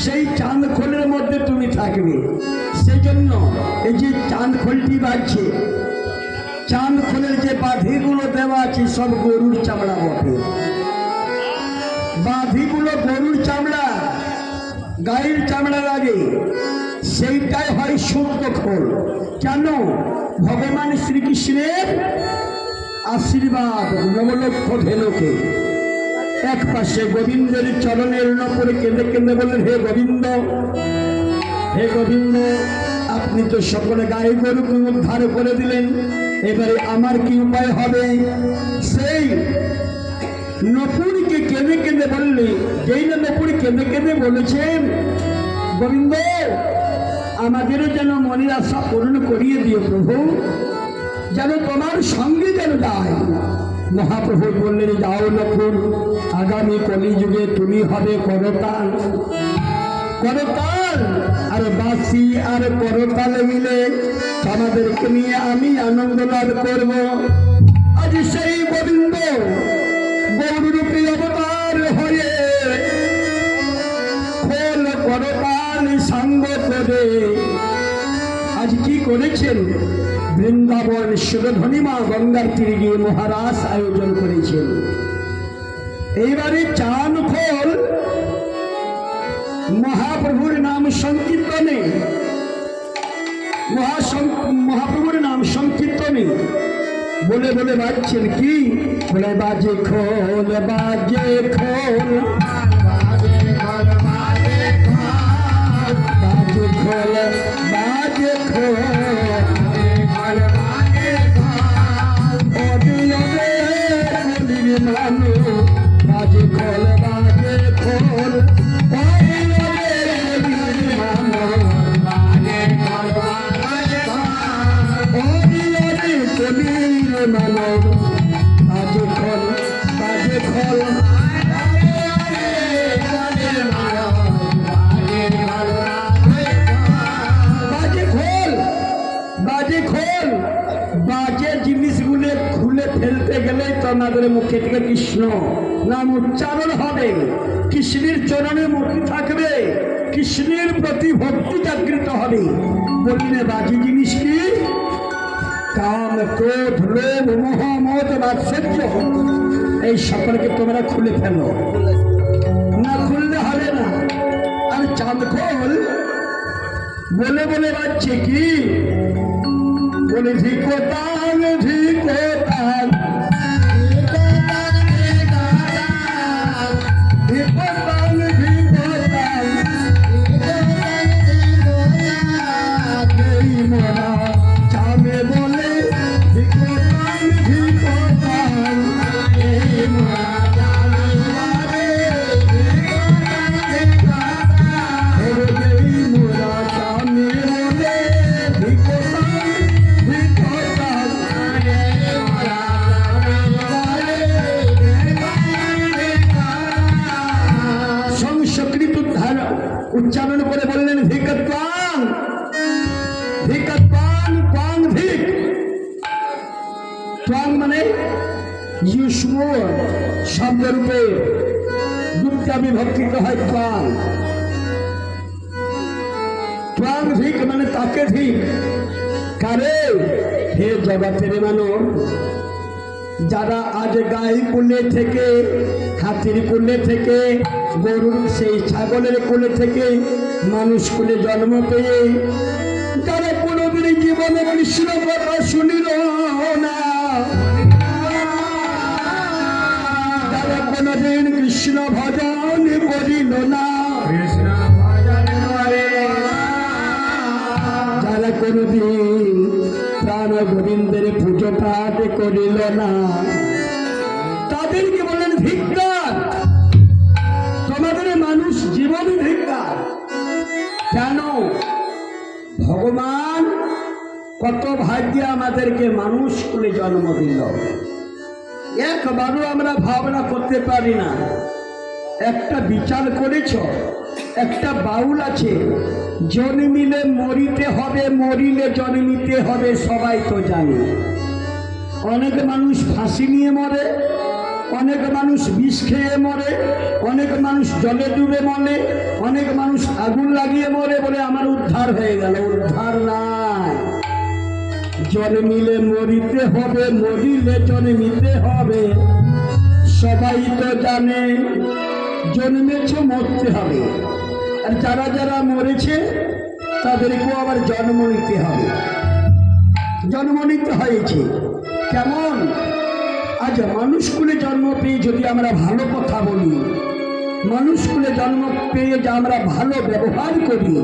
সেই চাঁদ খোলের মধ্যে তুমি থাকবে। সেই জন্য এই যে চাঁদ খোলটি বাজছে, চাঁদ খোলের যে বাঁধিগুলো দেওয়া আছে সব গরুর চামড়া বটে। বাঁধিগুলো গরুর চামড়া, গায়ের চামড়া লাগে, সেইটাই হয় শুদ্ধ খোল। কেন? ভগবান শ্রীকৃষ্ণের আশীর্বাদ নবলক্ষ ধেনুকে। এক পাশে গোবিন্দের চরণের উপরে কেঁদে কেঁদে বললেন, হে গোবিন্দ, হে গোবিন্দ, আপনি তো সকলে গায়ে গরুকে উদ্ধার করে দিলেন, এবারে আমার কি উপায় হবে? সেই নপুরকে কেঁদে কেঁদে বললে, যেই না নপুর কেঁদে কেঁদে বলেছেন, গোবিন্দ আমাদেরও যেন মনের আশা পূরণ করিয়ে দিও প্রভু, যেন তোমার সঙ্গে যেন যায়। মহাপ্রভু বললেন, যাও নপুর, আগামী কলিযুগে তুমি হবে করতাল। করতাল আর বাঁশি আর করতাল মিলে আমাদেরকে নিয়ে আমি আনন্দ লাভ করব। আজ সেই গোবিন্দ গৌরূপী অবতার হয়ে খোল করতাল সাঙ্গ করে আজ কি করেছেন? বৃন্দাবন সুরধনিমা গঙ্গার তীরে গিয়ে মহারাস আয়োজন করেছেন। এইবারে চাঁদ খোল মহাপ্রভুর নাম সংকীর্তনে, মহাপ্রভুর নাম সংকীর্তনে বলে বলে বাজছেন কি? বলে বাজে খোল, বাজে খোল, বাজে খোল, বাজে খোল, বাজে খোল, বাজে খোল, বাজে খোল, মানব বাজে খোল, বাজে খোল, বাজে খোল, বাজে খোল। বাজে জিনিসগুলো খুলে ফেলতে গেলে তো আমাদের মুখে থেকে কৃষ্ণ নাম উচ্চারণ হবে, কৃষ্ণের চরণে মুখী থাকবে, কৃষ্ণের প্রতি ভক্তি জাগৃত হবে। বললে বাজে জিনিস কি? কাম, ক্রোধ, লোভ, মোহ, মদ, মাৎসর্য, এই সকলকে তোমরা খুলে ফেলো, না খুললে হবে না। আর চাঁদ খোল বলে বলে বাজছে কি? বলে ধিকোতাল, ধিকোতাল, ধিকোতাল, ধিকোতাল, এই মোরা চাঁদে বলে ধিকোতাল, ধিকোতাল, এই মোরা চাঁদে বলে ধিকোতাল, ধিকোতাল, এই মোরা চাঁদে বলে ধিকোতাল, ধিকোতাল, এই মোরা চাঁদে বলে ধিকোতাল। সংস্কৃত উচ্চারণ করে বললেন ধিকোতাল, ধিকোতাল, ত্বাং ধিক। ত্বাং মানে যুষ্ম শব্দরূপে দুটা বিভক্তিত হয় ত্বাং। ত্বাং ধিক মানে তাকে ধিক। কারে? হে জগতের মানব, যারা আজ গাই কুলে থেকে, হাতির কুলে থেকে, গরুর সেই ছাগলের কুলে থেকে মানুষ কুলে জন্ম পেয়ে যারা কোনোদিন জীবনে কৃষ্ণ কথা শুনিল না, যারা কোনোদিন কৃষ্ণ ভজন করিল না, যারা কোনোদিন প্রাণ গোবিন্দের পুজো পাঠ করিল না, তাদেরকে বলেন ধিক্কার। তোমাদের মানুষ জীবন ধিক্কার। কেন? ভগবান কত ভাগ্যে আমাদেরকে মানুষ করে জন্ম দিল, একবারও আমরা ভাবনা করতে পারি না। একটা বিচার করেছ, একটা বাউল আছে, জন্মিলে মরিতে হবে, মরিলে জন্মিতে হবে, সবাই তো জানে। অনেক মানুষ ফাঁসি নিয়ে মরে, অনেক মানুষ বিষ খেয়ে মরে, অনেক মানুষ জলে ডুবে মরে, অনেক মানুষ আগুন লাগিয়ে মরে বলে আমার উদ্ধার হয়ে গেল। উদ্ধার নাই, জন্মিলে মরিতে হবে, মরিলে জন্মিতে হবে। সবাই তো জানে জন্মেছ মরতে হবে, আর যারা যারা মরেছে তাদেরকেও আবার জন্ম নিতে হবে। জন্ম নিতে হয়েছে কেমন? আজ মানুষকুলে জন্ম পেয়ে যদি আমরা ভালো কথা বলি, মানুষকুলে জন্ম পেয়ে যে আমরা ভালো ব্যবহার করি,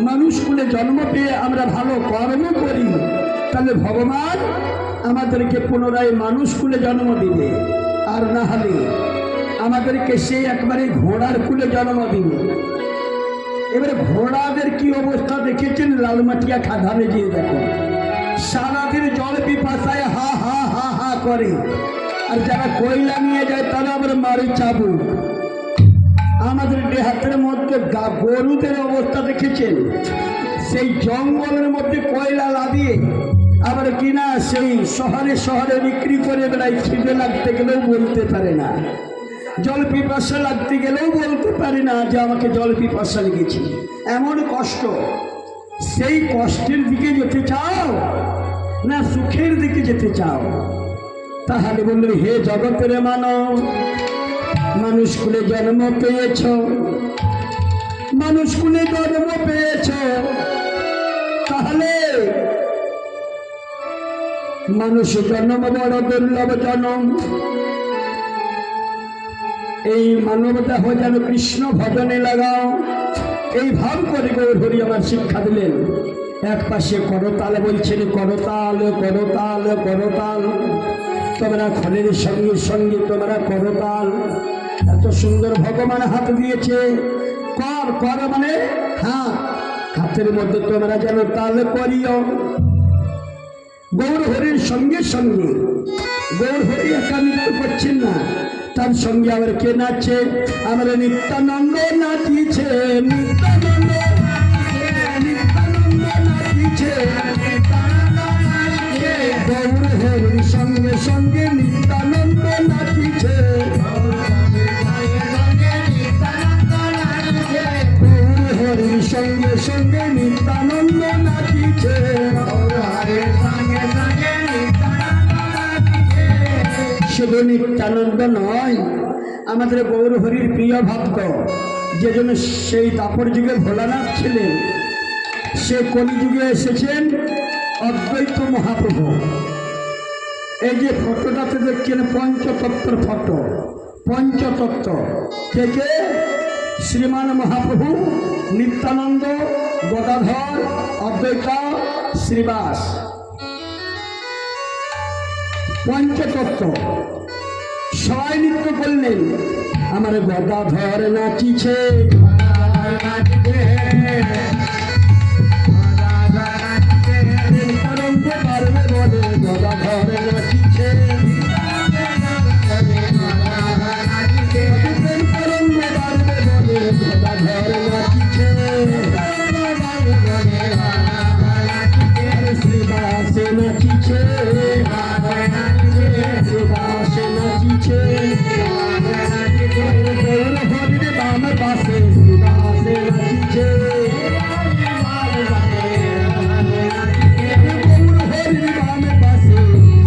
মানুষকুলে জন্ম পেয়ে আমরা ভালো কর্ম করি, তাহলে ভগবান আমাদেরকে পুনরায় মানুষকুলে জন্ম দিবে। আর না হলে আমাদেরকে সেই একবারে ঘোড়ার কুলে জন্ম দিবে। এবারে ঘোড়াদের কি অবস্থা দেখেছেন? লালমাটিয়া খাদানে গিয়ে দেখো, সারাদিন জল পিপাসায় হা হা হা হা করে, আর যারা কয়লা নিয়ে যায় তারা আবার মারে চাবুক। আমাদের দেহাতের মধ্যে গরুদের অবস্থা দেখেছেন? সেই জঙ্গলের মধ্যে কয়লা লাদিয়ে আবার কিনা সেই শহরে শহরে বিক্রি করে বেড়ায়। খিদে লাগতে গেলেও বলতে পারে না, জল পিপাসা লাগতে গেলেও বলতে পারে না যে আমাকে জল পিপাসা লেগেছে। এমন কষ্ট। সেই কষ্টের দিকে যেতে চাও না সুখের দিকে যেতে চাও? তাহলে বলল, হে জগতের মানব, মানুষ কুলে জন্ম পেয়েছ, মানুষ কুলে জন্ম পেয়েছ, তাহলে মানুষ জন্ম বড় দুর্লভ জন্ম। এই মানব দেহ যেন কৃষ্ণ ভজনে লাগাও, এই ভাব করে গৌর হরি আমার শিক্ষা দিলেন। এক পাশে করতাল বলছেন, করতাল করতাল করতাল, তোমরা খলের সঙ্গে সঙ্গে তোমরা করতাল। এত সুন্দর ভগবান হাত দিয়েছে, কর কর মানে হাত, হাতের মধ্যে তোমরা যেন তাল করিও। গৌর হরির সঙ্গে সঙ্গে গৌর হরি একা নৃত্য করছেন না, তার সঙ্গে আবার কে নাচছে? আমার নিত্যানন্দ নাচিছে, নিত্যানন্দ নিত্যানন্দ নাচিছে, গৌর হরির সঙ্গে সঙ্গে নিত্যানন্দ নাচিছে, গৌর হরির সঙ্গে সঙ্গে নিত্যানন্দ নাচিছে। শুধু নিত্যানন্দ নয়, আমাদের গৌর হরির প্রিয় ভক্ত, যে জন্য সেই দাপর যুগে ভোলানাথ ছিলেন, সে কলিযুগে এসেছেন অদ্বৈত মহাপ্রভু। এই যে ফটোটাতে দেখছেন পঞ্চতত্ত্বর ফটো, পঞ্চতত্ত্ব থেকে শ্রীমান মহাপ্রভু, নিত্যানন্দ, গদাধর, অদ্বৈত, শ্রীবাস, পঞ্চতত্ত্ব সবাই নৃত্য করলেন। আমার গদাধর নাচিছে, নিত্যানন্দ পারবে বলে গদাধর নাচিছে, নিত্যানন্দ পারবে বলে গদাধর নাচিছে, শ্রীবাসে নাচিছে, শ্রীবাসে নাচিছে, গৌর হরির বাম পাশে শ্রীবাসে নাচিছে, গৌর হরির বাম পাশে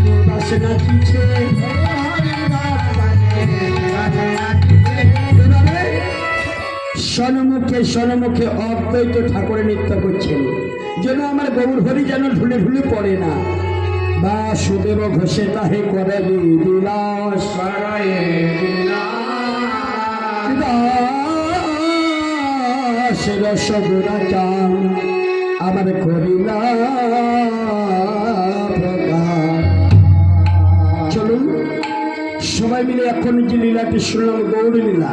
শ্রীবাসে নাচিছে। সন্মুখে সন্মুখে অদ্বৈত ঠাকুরের নৃত্য করছেন, যেন আমার গৌর হরি যেন ঢুলে ঢুলে পড়ে না। বাসুদেব ঘোষে তাহে করে বিলাস, রসগুড়া চান আমার করিলা প্রকার। চলুন সবাই মিলে এখন যে লীলাটি শুনলাম, গৌর লীলা,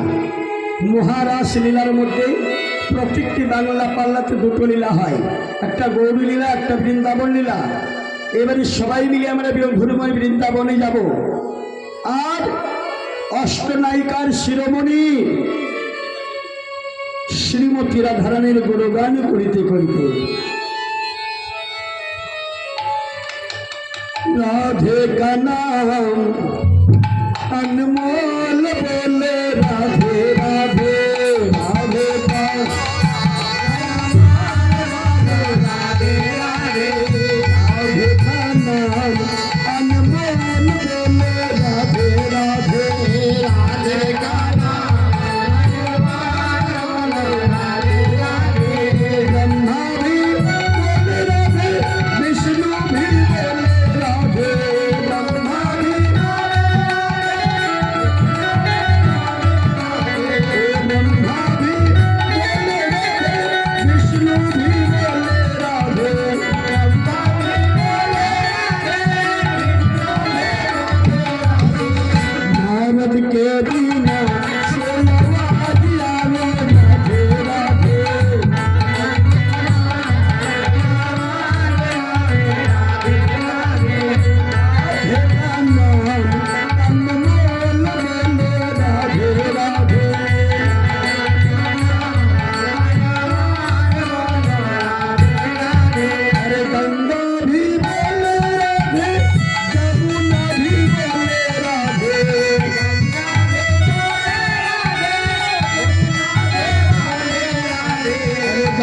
মহারাস লীলার মধ্যে প্রত্যেকটি বাংলা পাল্লাতে দুটো লীলা হয়, একটা গৌরী লীলা, একটা বৃন্দাবন লীলা। এবারে সবাই মিলে আমরা ঘুরময় বৃন্দাবনে যাব, আর অষ্টনায়িকার শিরোমণি শ্রীমতী রাধারানীর গুণগান করিতে করিতে রাধে का नाम अनमोल बोले राधे राधे राधे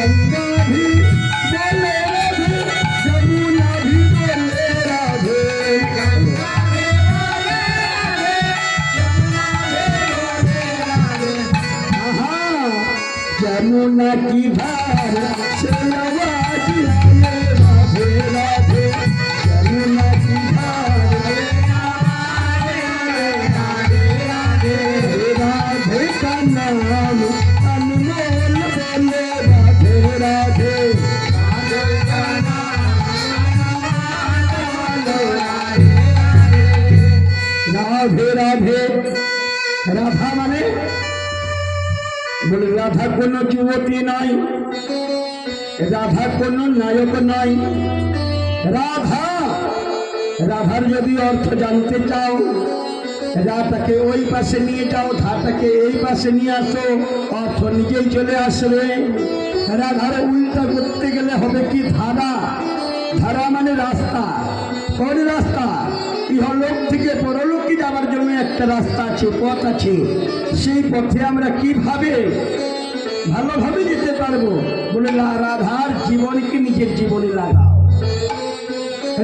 गंगा भी बोले राधे, यमुना भी बोले राधे, गंगा भी बोले राधे, यमुना भी बोले राधे। हाँ, यमुना की धार से आवाज आए राधे राधे, यमुना की धार से आवाज आए राधे राधे। राधे का नाम अनमोल बोले राधे राधे, राधे का नाम अनमोल बोले राधे राधे। राधा माने বলে রাধা কোনো যুবতী নয়, রাধা কোনো নায়ক নয়। রাধা, রাধার যদি অর্থ জানতে চাও, রাধাকে ওই পাশে নিয়ে যাও, ধাটাকে এই পাশে নিয়ে আসো, অর্থ নিজেই চলে আসবে। রাধার উল্টা করতে গেলে হবে কি ধারা। ধারা মানে রাস্তা। কোন রাস্তা? ইহলোক থেকে পরলোকে যাওয়ার জন্য একটা রাস্তা আছে, পথ আছে। সেই পথে আমরা কিভাবে ভালোভাবে যেতে পারবো? বলে রাধার জীবনকে নিজের জীবনে লাগাও,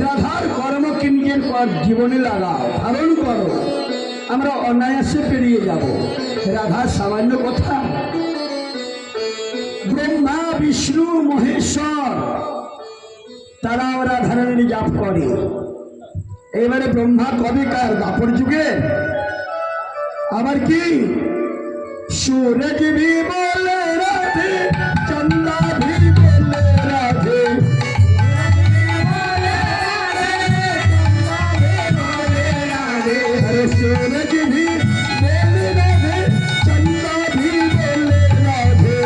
রাধার কর্মকে নিজের জীবনে লাগাও, ধারণ করো, আমরা অনায়াসে পেরিয়ে যাব। রাধার সামান্য কথা। ব্রহ্মা বিষ্ণু মহেশ্বর তারাও রাধারানীর জাপ করে। এবারে ব্রহ্মা কবেকার? দ্বাপর যুগে। আবার কি सूरज भी बोले राधे, चंदा भी बोले राधे, अरे सूरज भी बोले राधे, चंदा भी बोले राधे,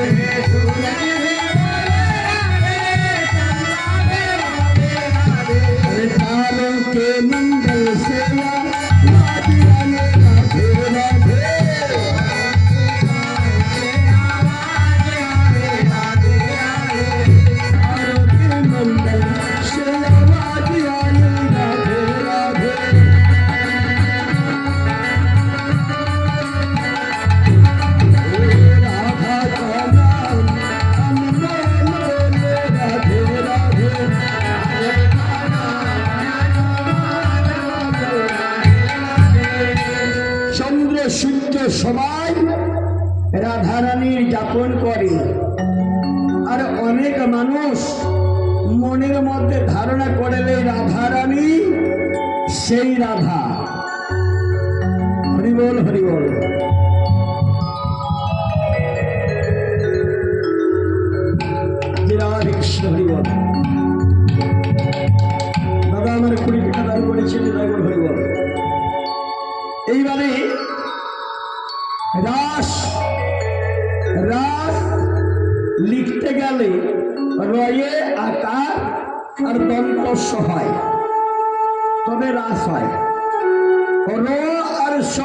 अरे तारों के मंडल से राधे राधे राधे। সূর্য সবাই রাধারানীর যাপন করে। আর অনেক মানুষ মনের মধ্যে ধারণা করলে রাধারানী সেই রাধা। হরিবল হরিবল। রাধে কৃষ্ণ হরিবল। দাদা আমার 20 টাকা দান করেছেন, হরিবল। এইবারে রাস, রাস লিখতে গেলে রয়ে আকার আর দন্তস্ব হয়, তবে রাস হয়। র আর স